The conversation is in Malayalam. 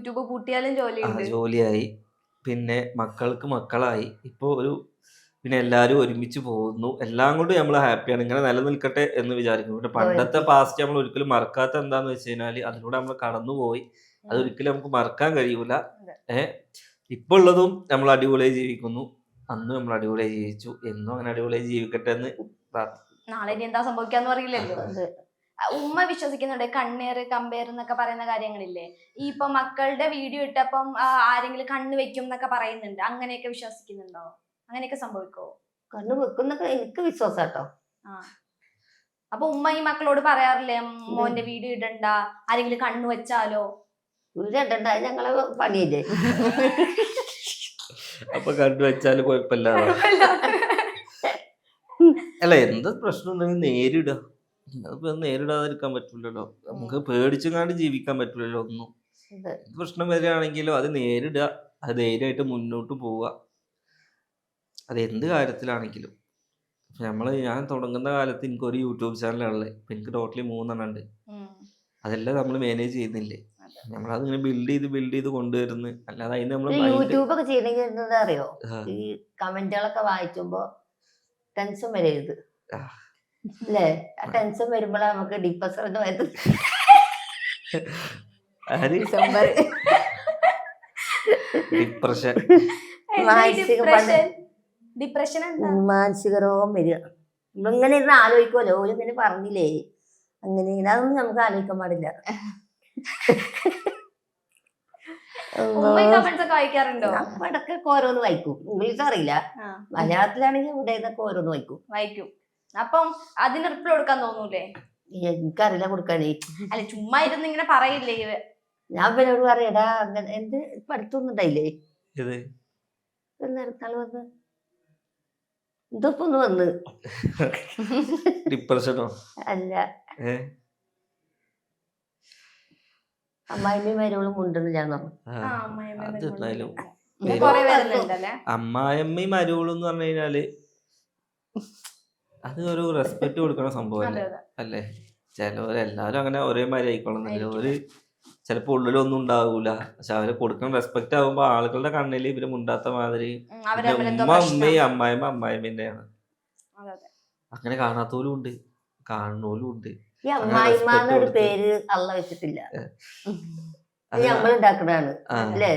യൂട്യൂബ് പൂട്ടിയാലും ജോലിയുണ്ട്. ജോലിയായി, പിന്നെ മക്കൾക്ക് മക്കളായി, ഇപ്പൊ പിന്നെ എല്ലാരും ഒരുമിച്ച് പോകുന്നു. എല്ലാം കൊണ്ടും നമ്മൾ ഹാപ്പിയാണ്. ഇങ്ങനെ നിലനിൽക്കട്ടെ എന്ന് വിചാരിക്കുന്നു. പിന്നെ പണ്ടത്തെ പാസ്റ്റ് നമ്മൾ ഒരിക്കലും മറക്കാത്ത എന്താന്ന് വെച്ച് കഴിഞ്ഞാല് അതിലൂടെ നമ്മൾ കടന്നുപോയി. അതൊരിക്കലും നമുക്ക് മറക്കാൻ കഴിയൂല. ഇപ്പൊ ഉള്ളതും നമ്മൾ അടിപൊളിയായി ജീവിക്കുന്നു. അന്ന് നമ്മൾ അടിപൊളിയായി ജീവിച്ചു. എന്നും അങ്ങനെ അടിപൊളിയായി ജീവിക്കട്ടെ എന്ന് നാളെ ഇനി എന്താ സംഭവിക്കാന്ന് അറിയില്ലല്ലോ. ഉമ്മ വിശ്വസിക്കുന്നുണ്ട് കണ്ണേർ കമ്പയർ എന്നൊക്കെ പറയുന്ന കാര്യങ്ങളില്ലേ? ഈ ഇപ്പൊ മക്കളുടെ വീഡിയോ ഇട്ടപ്പം ആരെങ്കിലും കണ്ണ് വെക്കും എന്നൊക്കെ പറയുന്നുണ്ട്. അങ്ങനെയൊക്കെ വിശ്വസിക്കുന്നുണ്ടോ? അങ്ങനെയൊക്കെ സംഭവിക്കോ? കണ്ണ് വെക്കുന്നൊക്കെ എനിക്ക് വിശ്വാസാട്ടോ. അപ്പൊ ഉമ്മ ഈ മക്കളോട് പറയാറില്ലേ മോന്റെ വീഡിയോ ഇടണ്ട, ആരെങ്കിലും കണ്ണു വെച്ചാലോ? ഇടണ്ട, ഞങ്ങളെ പണിയില്ലേ. അപ്പൊ കണ്ണു വെച്ചാല് കുഴപ്പമില്ല. അല്ല, എന്താ പ്രശ്നം ഉണ്ടെങ്കിൽ നേരിടുക. അതിപ്പോ നേരിടാതിരിക്കാൻ പറ്റൂലല്ലോ. നമുക്ക് പേടിച്ചുകാണ്ട് ജീവിക്കാൻ പറ്റൂലല്ലോ ഒന്നും. പ്രശ്നം വരികയാണെങ്കിലോ അത് നേരിടുക, അത് ധൈര്യമായിട്ട് മുന്നോട്ട് പോവുക. അത് എന്ത് കാര്യത്തിലാണെങ്കിലും. ഞാൻ തുടങ്ങുന്ന കാലത്ത് എനിക്ക് ഒരു യൂട്യൂബ് ചാനലാണുള്ളത്. ഇപ്പൊ എനിക്ക് ടോട്ടലി 3 ഉണ്ട്. അതെല്ലാം നമ്മൾ മാനേജ് ചെയ്യുന്നില്ലേ? നമ്മളതിങ്ങനെ ബിൽഡ് ചെയ്ത് കൊണ്ടുവരുന്നു. അല്ലാതെ അതിന് നമ്മൾ യൂട്യൂബ് ഒക്കെ ചെയ്യണമെങ്കിൽ എന്താ അറിയോ, ഈ കമന്റുകളൊക്കെ വായിക്കുമ്പോ ടെൻഷൻ വരരുത് അല്ലേ? ആ ടെൻഷൻ വരുമ്പോഴാണ് നമുക്ക് ഡിപ്രഷൻ മാനസിക രോഗം വരിക. നമ്മളിങ്ങനെ ഇരുന്ന് ആലോചിക്കുമല്ലോ, ഓരിങ്ങനെ പറഞ്ഞില്ലേ അങ്ങനെ, അതൊന്നും നമുക്ക് ആലോചിക്കാൻ പാടില്ല. ഇടക്കൊക്കെ ഓരോന്ന് വായിക്കും. ഇംഗ്ലീഷ് അറിയില്ല, മലയാളത്തിലാണെങ്കിൽ ഇവിടെ നിന്നൊക്കെ ഓരോന്ന് വായിക്കും. അപ്പം അതിന് റിപ്ലൈ കൊടുക്കാൻ തോന്നൂലേ? എനിക്കറിയില്ല കൊടുക്കാനേ. അല്ല, ചുമ്മാ ഇരുന്ന് ഇങ്ങനെ പറയില്ലേ? ഞാൻ പിന്നോട് പറയടാ എന്ത് പഠിത്തൊന്നും ഉണ്ടായില്ലേ? എന്നാൾ വന്ന് ഇതൊക്കെ ഒന്ന് വന്ന് ഡിപ്രഷനോ? അല്ല, അമ്മായിമ്മയും മരുമകളും ഉണ്ടെന്ന് ഞാൻ പറഞ്ഞു. അമ്മായിമ്മയും മരുമകളും എന്ന് പറഞ്ഞു കഴിഞ്ഞാല് അത് ഒരു റെസ്പെക്ട് കൊടുക്കണ സംഭവം അല്ലേ? ചിലവരെല്ലാരും അങ്ങനെ ഒരേ മാതിരി ആയിക്കോളുന്നില്ല. ഒരു ചിലപ്പോ ഉള്ളിലൊന്നും ഉണ്ടാവൂല, പക്ഷെ അവരെ കൊടുക്കുന്ന റെസ്പെക്ട് ആകുമ്പോ ആളുകളുടെ കണ്ണിൽ ഇവര് മുണ്ടാത്ത മാതിരി. ഉമ്മ ഉമ്മയും അമ്മായിമ്മ അമ്മായിമ്മന്റെയാണ്. അങ്ങനെ കാണാത്തോലും ഉണ്ട്, കാണുന്നോലും ഉണ്ട്. ഈ അമ്മായിമ്മന്നൊരു പേര് അള്ള വെച്ചിട്ടില്ല, നമ്മളുണ്ടാക്കണാണ് അല്ലേ?